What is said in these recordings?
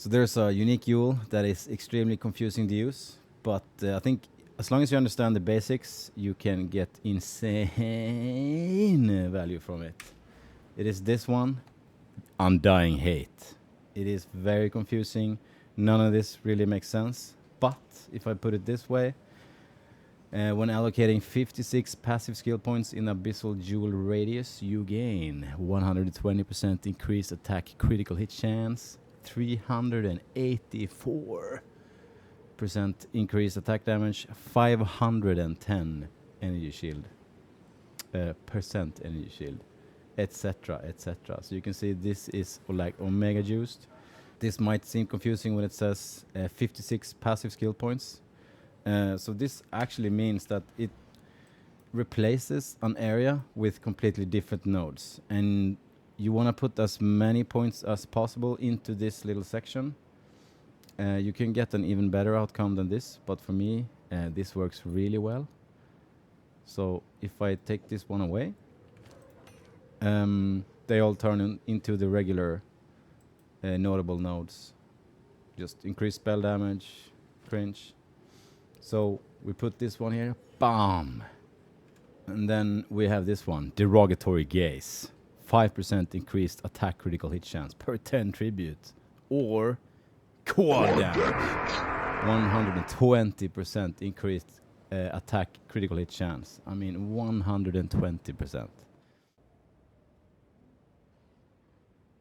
So there's a unique jewel that is extremely confusing to use, but I think as long as you understand the basics, you can get insane value from it. It is this one, Undying Hate. It is very confusing. None of this really makes sense, but if I put it this way, when allocating 56 passive skill points in Abyssal Jewel radius, you gain 120% increased attack critical hit chance, 384% increased attack damage, 510 energy shield, percent energy shield, etc., etc. So you can see this is like omega juiced. This might seem confusing when it says 56 passive skill points. So this actually means that it replaces an area with completely different nodes, and you want to put as many points as possible into this little section. You can get an even better outcome than this, but for me this works really well. So if I take this one away, they all turn into the regular notable nodes. Just increase spell damage, cringe. So we put this one here, bam! And then we have this one, Derogatory Gaze. 5% increased attack critical hit chance per 10 tribute. Or quad damage. 120% increased attack critical hit chance. I mean 120%.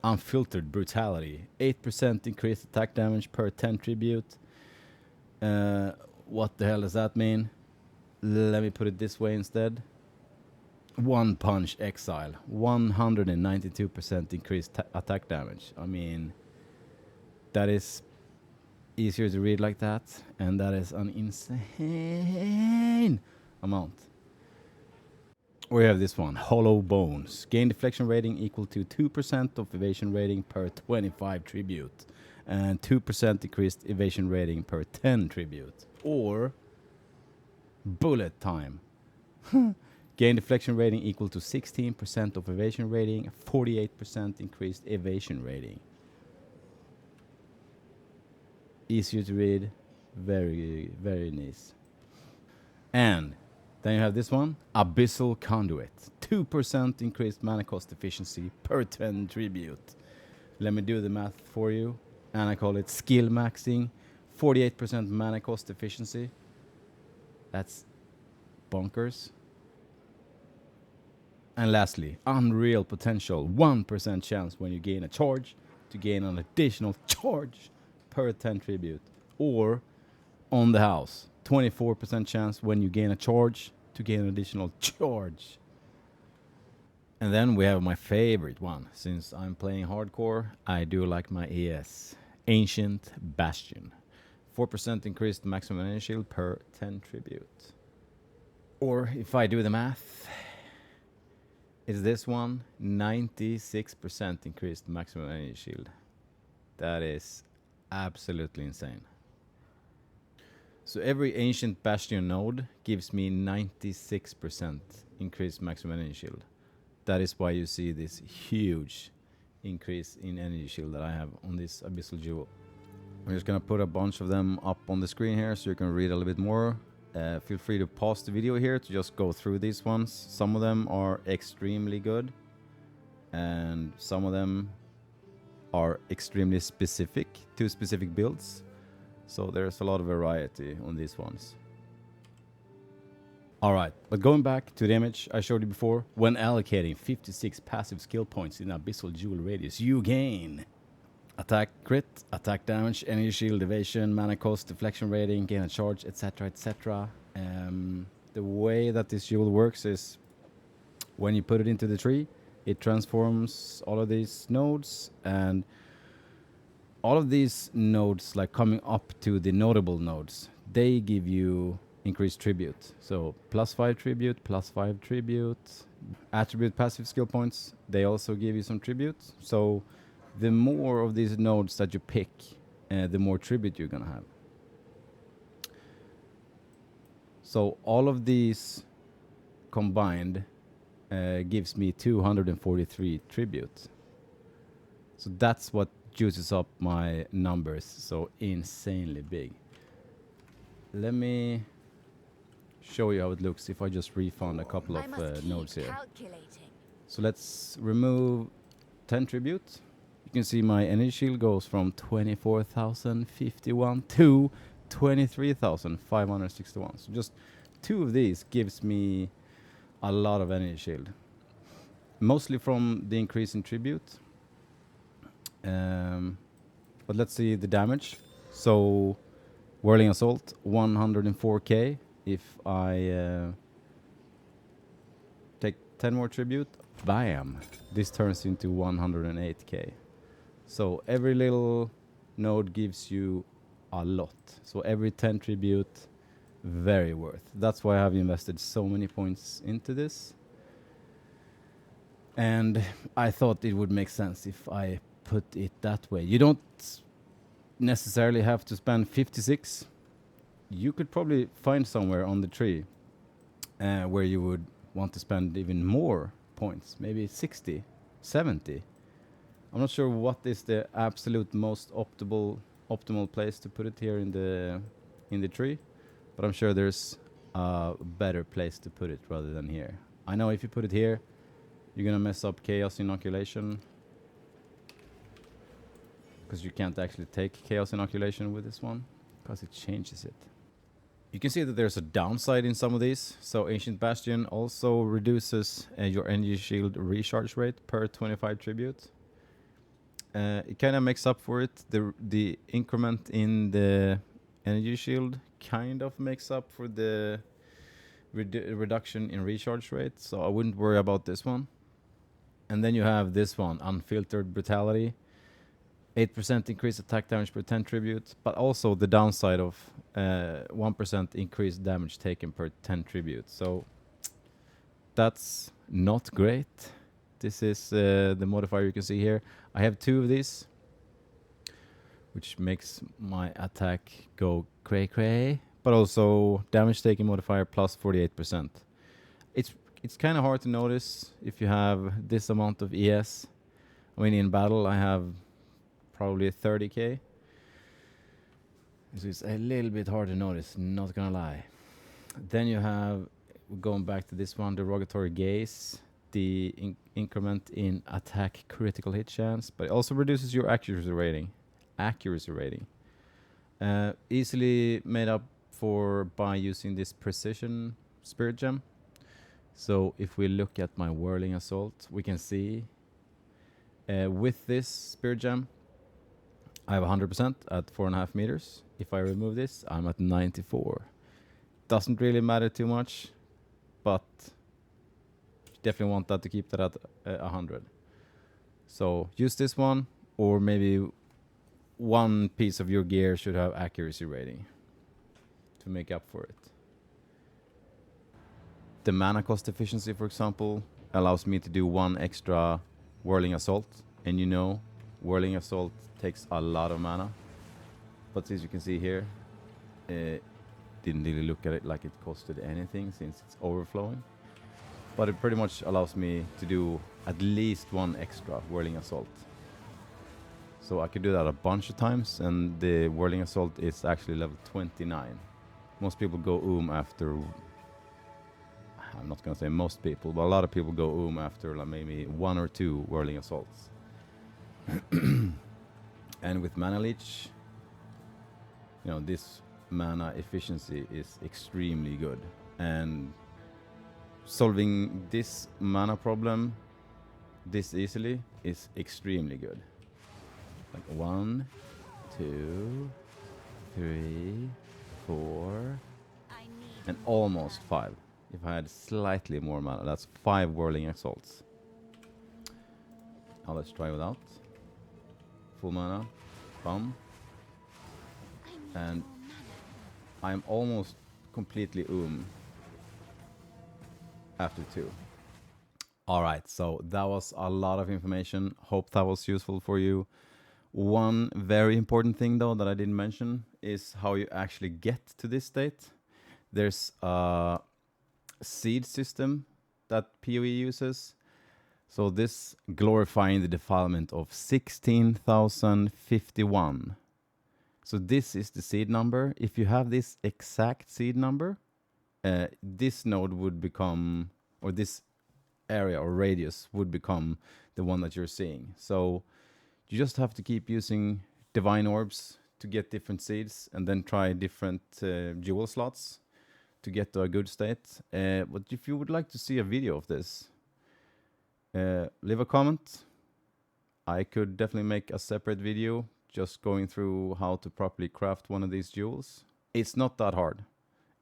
Unfiltered Brutality. 8% increased attack damage per 10 tribute. What the hell does that mean? Let me put it this way instead. One Punch Exile. 192% increased attack damage. I mean, that is easier to read like that, and that is an insane amount. We have this one, Hollow Bones. Gain deflection rating equal to 2% of evasion rating per 25 tribute, and 2% decreased evasion rating per 10 tribute. Or Bullet Time. Gain deflection rating equal to 16% of evasion rating, 48% increased evasion rating. Easier to read, very, very nice. And then you have this one, Abyssal Conduit. 2% increased mana cost efficiency per 10 tribute. Let me do the math for you. And I call it skill maxing. 48% mana cost efficiency. That's bonkers. And lastly, Unreal Potential. 1% chance when you gain a charge to gain an additional charge per 10 tribute. Or On the House. 24% chance when you gain a charge to gain an additional charge. And then we have my favorite one. Since I'm playing hardcore, I do like my ES. Ancient Bastion. 4% increased maximum energy shield per 10 tribute. Or if I do the math, it's this one, 96% increased maximum energy shield. That is absolutely insane. So every Ancient Bastion node gives me 96% increased maximum energy shield. That is why you see this huge increase in energy shield that I have on this Abyssal Jewel. I'm just gonna put a bunch of them up on the screen here so you can read a little bit more. Feel free to pause the video here to just go through these ones. Some of them are extremely good, and some of them are extremely specific to specific builds. So there's a lot of variety on these ones. Alright, but going back to the image I showed you before, when allocating 56 passive skill points in Abyssal Jewel radius, you gain attack crit, attack damage, energy shield, evasion, mana cost, deflection rating, gain a charge, etc., etc. The way that this jewel works is when you put it into the tree, it transforms all of these nodes, and all of these nodes, like coming up to the notable nodes, they give you increased tribute. So +5 tribute, +5 tribute. Attribute passive skill points, they also give you some tribute. So the more of these nodes that you pick, the more tribute you're gonna have. So all of these combined gives me 243 tribute. So that's what juices up my numbers so insanely big. Let me show you how it looks if I just refund a couple of nodes here. So let's remove 10 tribute. You can see my energy shield goes from 24,051 to 23,561. So just 2 of these gives me a lot of energy shield. Mostly from the increase in tribute. But let's see the damage. So Whirling Assault, 104k. If I take 10 more tribute, bam! This turns into 108k. So every little node gives you a lot. So every 10 tribute, very worth. That's why I have invested so many points into this. And I thought it would make sense if I put it that way. You don't necessarily have to spend 56. You could probably find somewhere on the tree where you would want to spend even more points, maybe 60, 70. I'm not sure what is the absolute most optimal place to put it here in the tree, but I'm sure there's a better place to put it rather than here. I know if you put it here, you're gonna mess up Chaos Inoculation, because you can't actually take Chaos Inoculation with this one, because it changes it. You can see that there's a downside in some of these. So Ancient Bastion also reduces your energy shield recharge rate per 25 tribute. It kind of makes up for it. The increment in the energy shield kind of makes up for the reduction in recharge rate. So I wouldn't worry about this one. And then you have this one, Unfiltered Brutality. 8% increased attack damage per 10 tribute, but also the downside of 1% increased damage taken per 10 tribute. So that's not great. This is the modifier you can see here. I have 2 of these, which makes my attack go cray-cray, but also damage taken modifier plus 48%. It's kind of hard to notice if you have this amount of ES. I mean, in battle, I have probably 30k. So it's a little bit hard to notice, not gonna lie. Then you have, going back to this one, Derogatory Gaze, the increment in attack critical hit chance, but it also reduces your accuracy rating. Easily made up for by using this Precision Spirit Gem. So if we look at my Whirling Assault, we can see with this Spirit Gem, I have 100% at 4.5 meters. If I remove this, I'm at 94. Doesn't really matter too much, but definitely want that to keep that at 100. So use this one, or maybe one piece of your gear should have accuracy rating to make up for it. The mana cost efficiency, for example, allows me to do 1 extra Whirling Assault, and you know, Whirling Assault takes a lot of mana, but as you can see here, didn't really look at it like it costed anything since it's overflowing, but it pretty much allows me to do at least 1 extra Whirling Assault. So I could do that a bunch of times, and the Whirling Assault is actually level 29. Most people go after, I'm not gonna say most people, but a lot of people go after like maybe 1 or 2 Whirling Assaults. And with Mana Leech, you know, this mana efficiency is extremely good, and solving this mana problem this easily is extremely good. Like 1, 2, 3, 4, and almost 5. If I had slightly more mana, that's 5 Whirling Assaults. Now let's try without. Full mana, bum, and I'm almost completely after 2. Alright, so that was a lot of information. Hope that was useful for you. One very important thing though that I didn't mention is how you actually get to this state. There's a seed system that PoE uses. So this glorifying the defilement of 16,051. So this is the seed number. If you have this exact seed number, this node would become, or this area or radius would become the one that you're seeing. So you just have to keep using divine orbs to get different seeds, and then try different jewel slots to get to a good state. But if you would like to see a video of this, leave a comment. I could definitely make a separate video just going through how to properly craft one of these jewels. It's not that hard.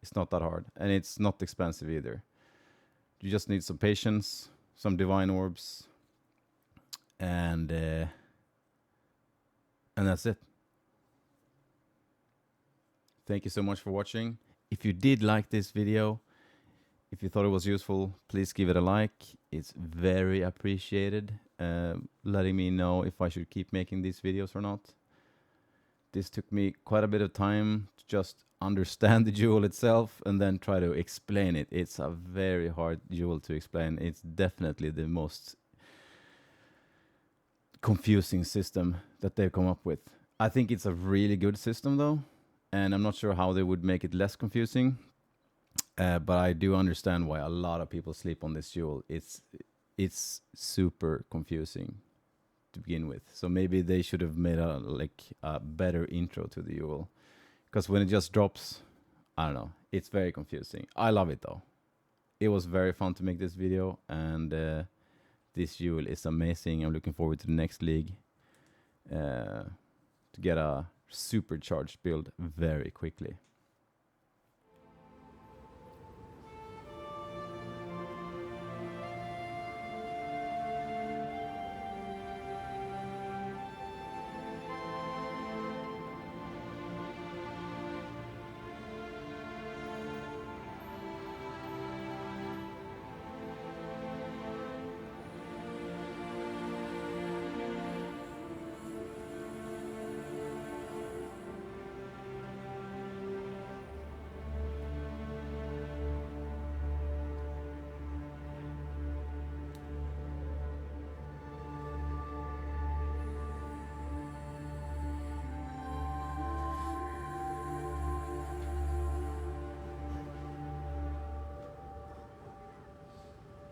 It's not that hard, and it's not expensive either. You just need some patience, some divine orbs, and that's it. Thank you so much for watching. If you did like this video, if you thought it was useful, please give it a like. It's very appreciated, letting me know if I should keep making these videos or not. This took me quite a bit of time to just understand the jewel itself and then try to explain it. It's a very hard jewel to explain. It's definitely the most confusing system that they've come up with. I think it's a really good system though, and I'm not sure how they would make it less confusing. But I do understand why a lot of people sleep on this jewel. It's super confusing to begin with. So maybe they should have made a better intro to the jewel, because when it just drops, I don't know, it's very confusing. I love it though. It was very fun to make this video, and this jewel is amazing. I'm looking forward to the next league to get a supercharged build very quickly.